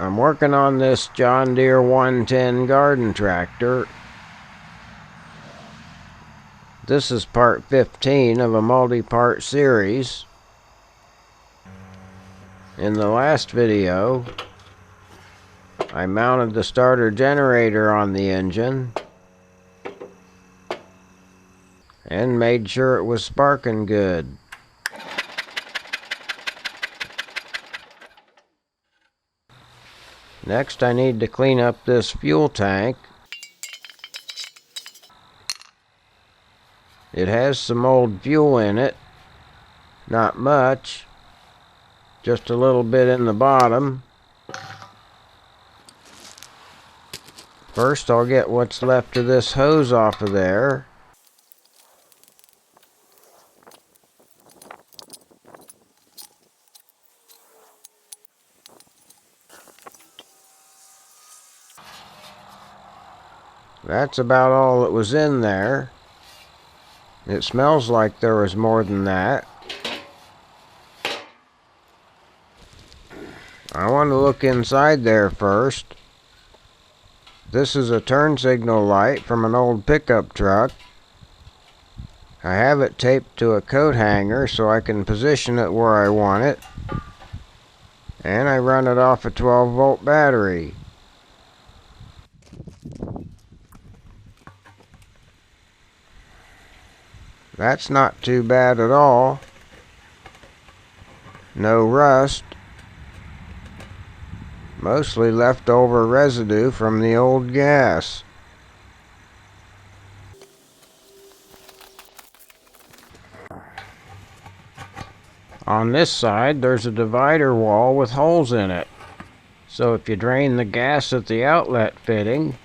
I'm working on this John Deere 110 garden tractor. This is part 15 of a multi-part series. In the last video, I mounted the starter generator on the engine and made sure it was sparking good. Next, I need to clean up this fuel tank. It has some old fuel in it. Not much. Just a little bit in the bottom. First, I'll get what's left of this hose off of there. That's about all that was in there. It smells like there was more than that. I want to look inside there first. This is a turn signal light from an old pickup truck. I have it taped to a coat hanger so I can position it where I want it. And I run it off a 12-volt battery. That's not too bad at all. No rust. Mostly leftover residue from the old gas. On this side, there's a divider wall with holes in it. So if you drain the gas at the outlet fitting,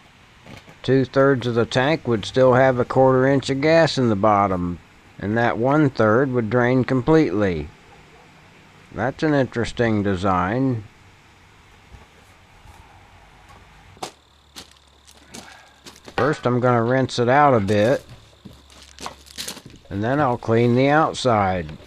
2/3 of the tank would still have a 1/4 inch of gas in the bottom, and that 1/3 would drain completely. That's an interesting design. First, I'm going to rinse it out a bit, and then I'll clean the outside.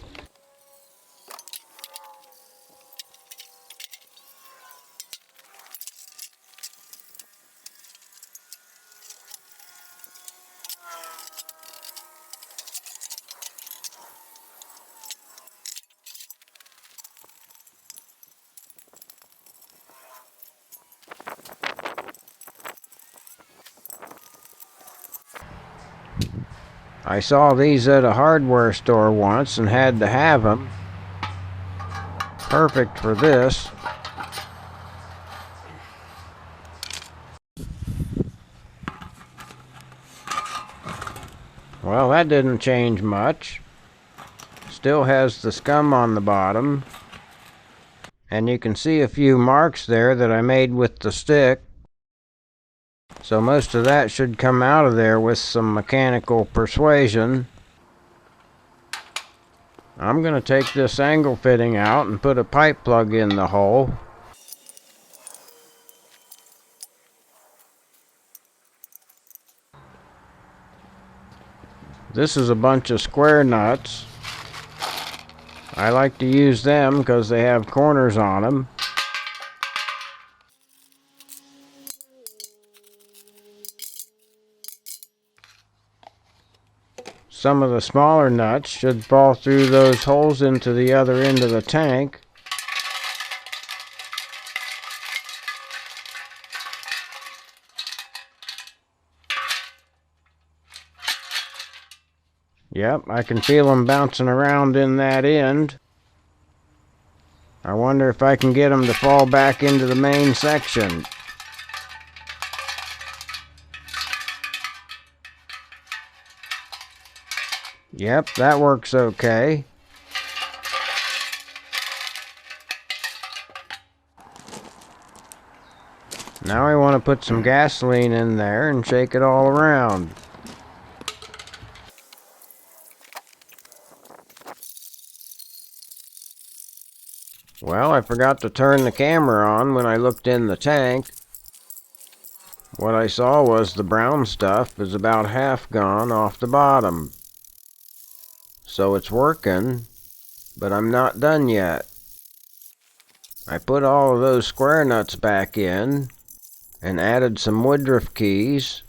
I saw these at a hardware store once and had to have them. Perfect for this. Well, that didn't change much. Still has the scum on the bottom. And you can see a few marks there that I made with the stick. So most of that should come out of there with some mechanical persuasion. I'm going to take this angle fitting out and put a pipe plug in the hole. This is a bunch of square nuts. I like to use them because they have corners on them. Some of the smaller nuts should fall through those holes into the other end of the tank. Yep, I can feel them bouncing around in that end. I wonder if I can get them to fall back into the main section. Yep, that works okay. Now I want to put some gasoline in there and shake it all around. Well, I forgot to turn the camera on when I looked in the tank. What I saw was the brown stuff is about half gone off the bottom. So it's working, but I'm not done yet. I put all of those square nuts back in and added some woodruff keys,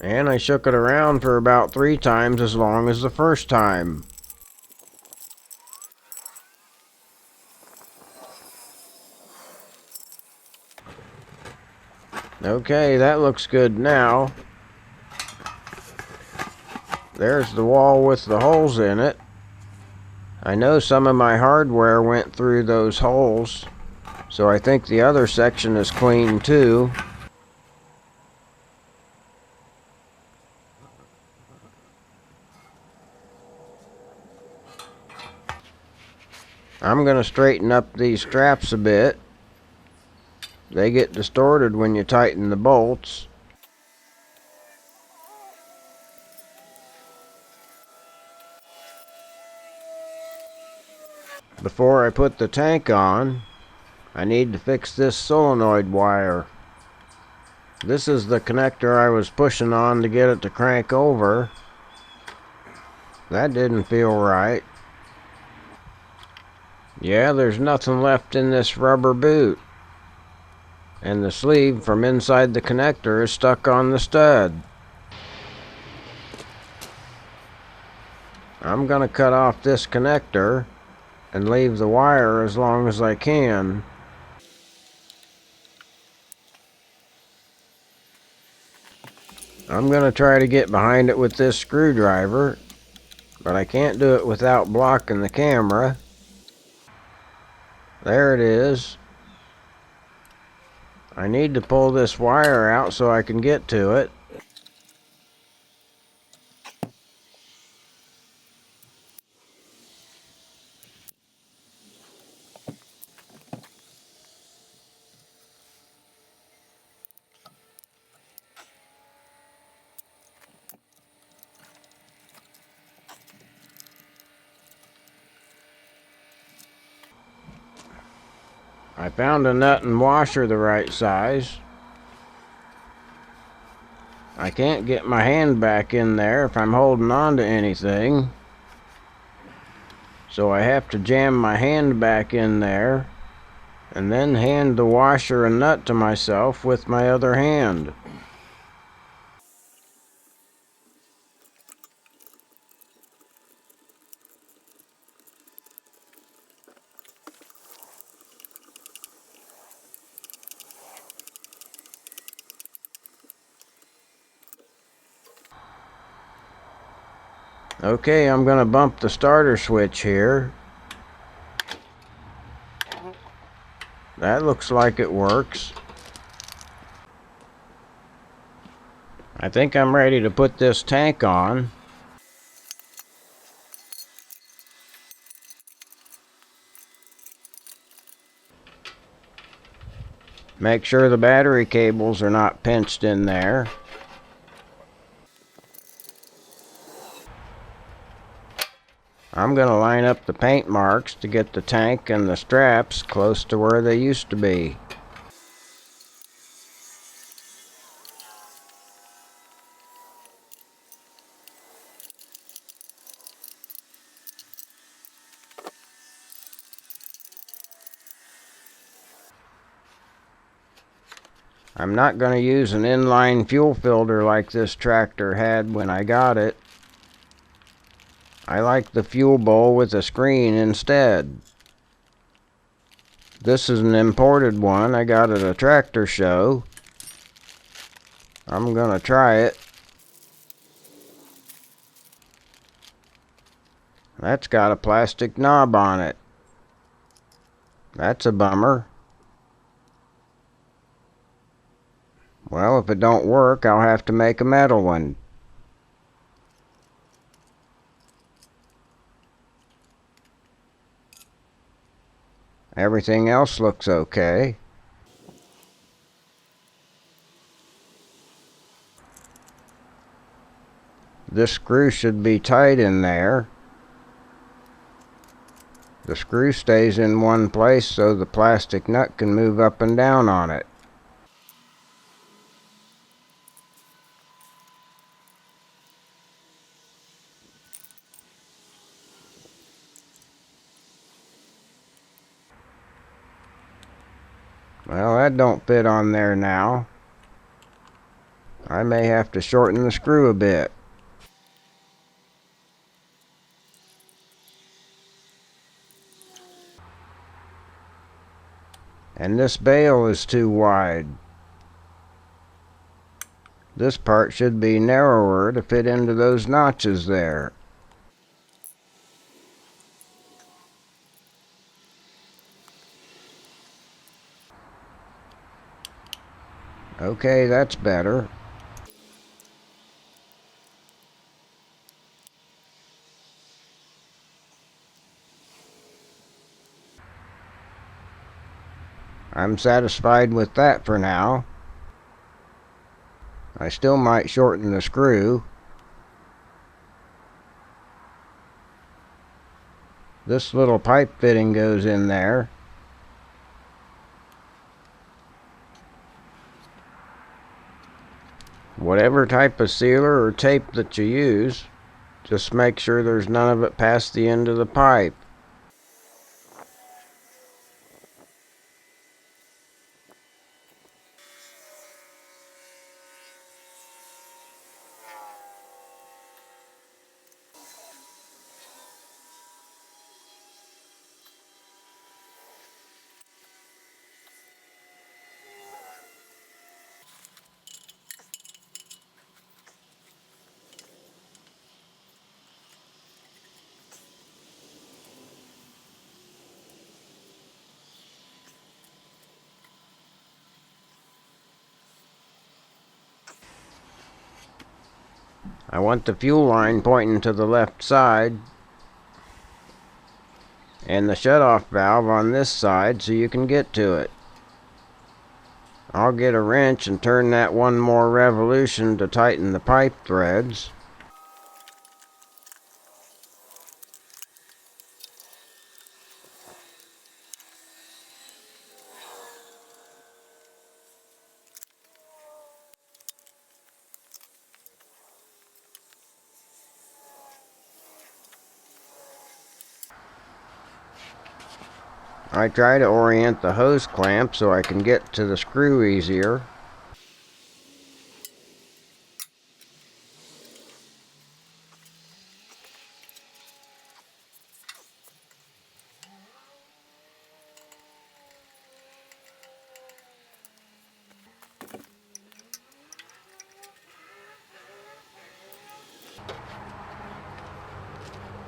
and I shook it around for about 3 times as long as the first time. Okay, that looks good now. There's the wall with the holes in it. I know some of my hardware went through those holes, so I think the other section is clean too. I'm going to straighten up these straps a bit. They get distorted when you tighten the bolts. Before I put the tank on, I need to fix this solenoid wire. This is the connector I was pushing on to get it to crank over. That didn't feel right. Yeah, there's nothing left in this rubber boot. And the sleeve from inside the connector is stuck on the stud. I'm going to cut off this connector and leave the wire as long as I can. I'm going to try to get behind it with this screwdriver, but I can't do it without blocking the camera. There it is. I need to pull this wire out so I can get to it. I found a nut and washer the right size. I can't get my hand back in there if I'm holding on to anything, so I have to jam my hand back in there and then hand the washer and nut to myself with my other hand. Okay, I'm going to bump the starter switch here. That looks like it works. I think I'm ready to put this tank on. Make sure the battery cables are not pinched in there. I'm going to line up the paint marks to get the tank and the straps close to where they used to be. I'm not going to use an inline fuel filter like this tractor had when I got it. I like the fuel bowl with a screen instead. This is an imported one I got at a tractor show. I'm going to try it. That's got a plastic knob on it. That's a bummer. Well, if it don't work, I'll have to make a metal one. Everything else looks okay. This screw should be tight in there. The screw stays in one place so the plastic nut can move up and down on it. Well, that don't fit on there now. I may have to shorten the screw a bit. And this bail is too wide. This part should be narrower to fit into those notches there. Okay, that's better. I'm satisfied with that for now. I still might shorten the screw. This little pipe fitting goes in there. Whatever type of sealer or tape that you use, just make sure there's none of it past the end of the pipe. I want the fuel line pointing to the left side and the shutoff valve on this side so you can get to it. I'll get a wrench and turn that one more revolution to tighten the pipe threads. I try to orient the hose clamp so I can get to the screw easier.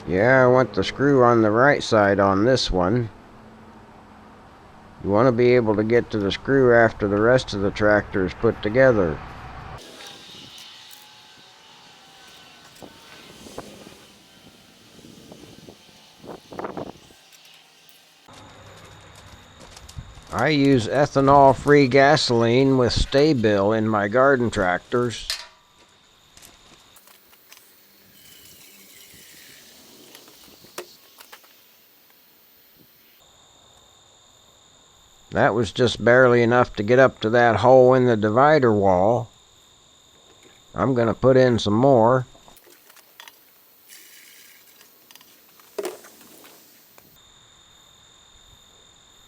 Yeah, I want the screw on the right side on this one. You want to be able to get to the screw after the rest of the tractor is put together. I use ethanol-free gasoline with Sta-Bil in my garden tractors. That was just barely enough to get up to that hole in the divider wall. I'm going to put in some more.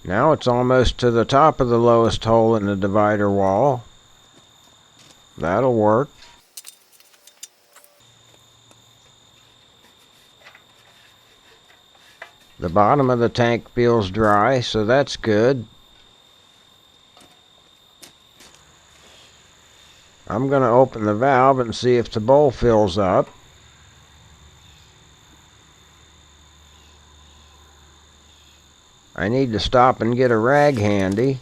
Now it's almost to the top of the lowest hole in the divider wall. That'll work. The bottom of the tank feels dry, so that's good. I'm going to open the valve and see if the bowl fills up. I need to stop and get a rag handy.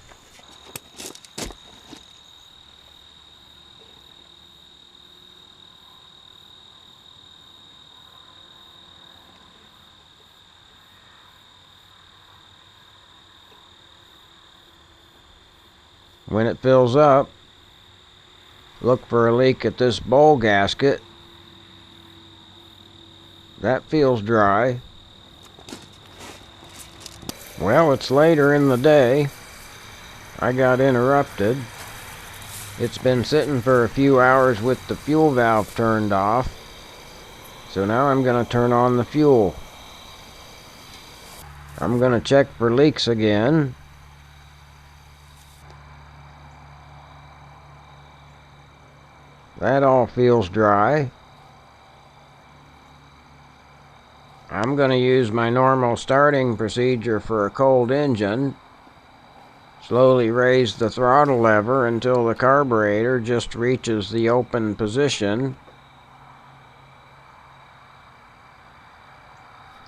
When it fills up, look for a leak at this bowl gasket. That feels dry. Well, it's later in the day. I got interrupted. It's been sitting for a few hours with the fuel valve turned off. So now I'm going to turn on the fuel. I'm going to check for leaks again. That all feels dry. I'm going to use my normal starting procedure for a cold engine. Slowly raise the throttle lever until the carburetor just reaches the open position.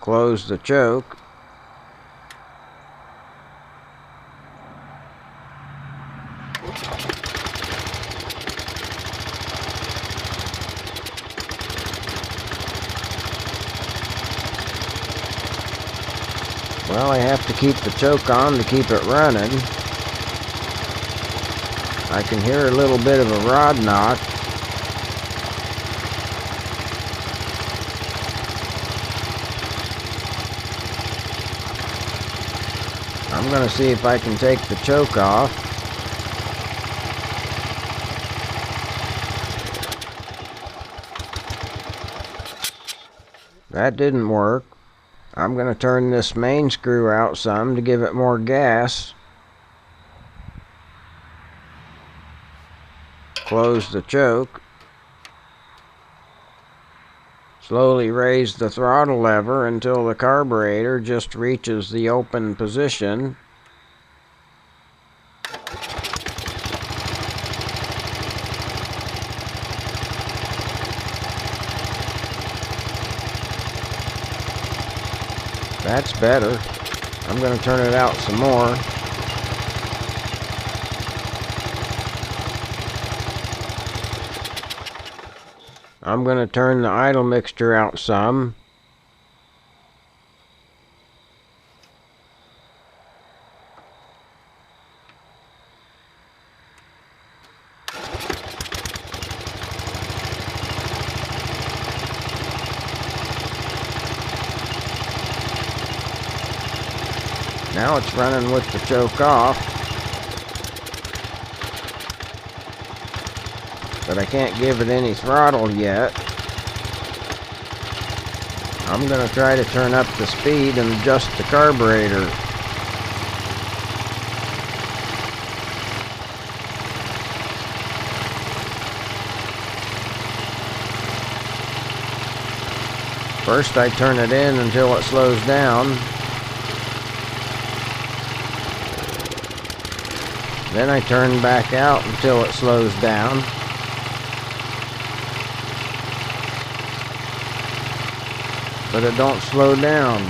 Close the choke. Well, I have to keep the choke on to keep it running. I can hear a little bit of a rod knock. I'm going to see if I can take the choke off. That didn't work. I'm going to turn this main screw out some to give it more gas. Close the choke. Slowly raise the throttle lever until the carburetor just reaches the open position. That's better. I'm going to turn it out some more. I'm going to turn the idle mixture out some. Now it's running with the choke off, but I can't give it any throttle yet. I'm going to try to turn up the speed and adjust the carburetor. First I turn it in until it slows down. Then I turn back out until it slows down. But it don't slow down.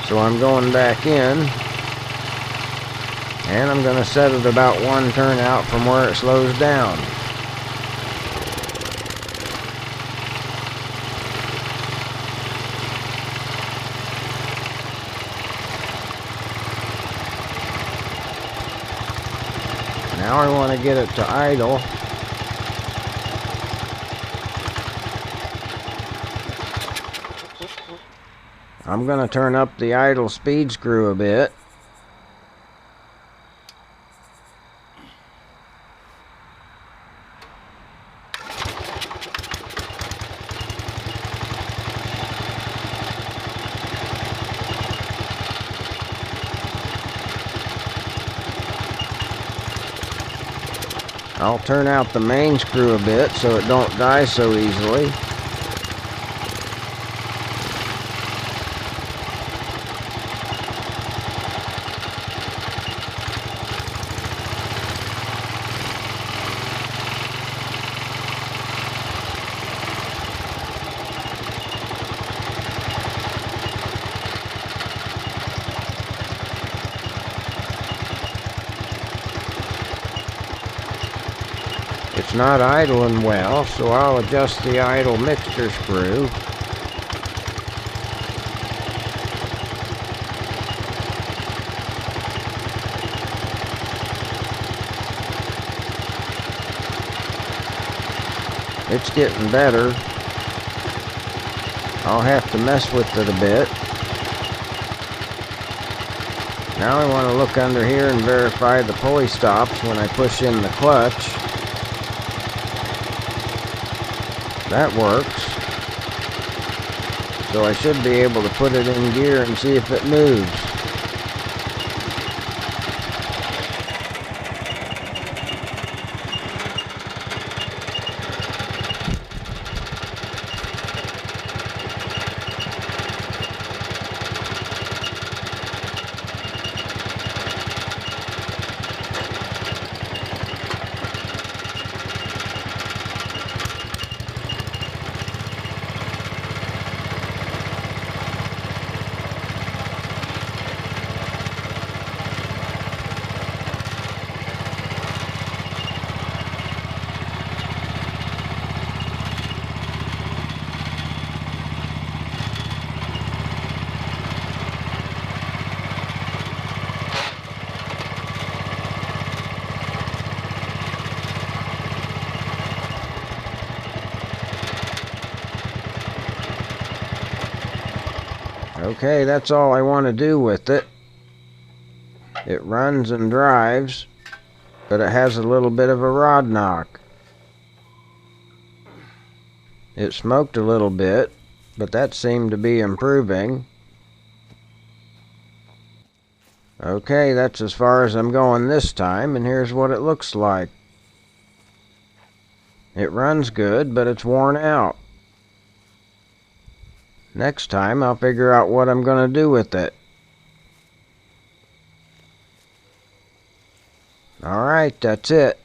So I'm going back in. And I'm going to set it about one turn out from where it slows down. Now I want to get it to idle. I'm going to turn up the idle speed screw a bit. I'll turn out the main screw a bit so it don't die so easily. It's not idling well, so I'll adjust the idle mixture screw. It's getting better. I'll have to mess with it a bit. Now I want to look under here and verify the pulley stops when I push in the clutch. That works. So I should be able to put it in gear and see if it moves. Okay, that's all I want to do with it. It runs and drives, but it has a little bit of a rod knock. It smoked a little bit, but that seemed to be improving. Okay, that's as far as I'm going this time, and here's what it looks like. It runs good, but it's worn out. Next time, I'll figure out what I'm going to do with it. Alright, that's it.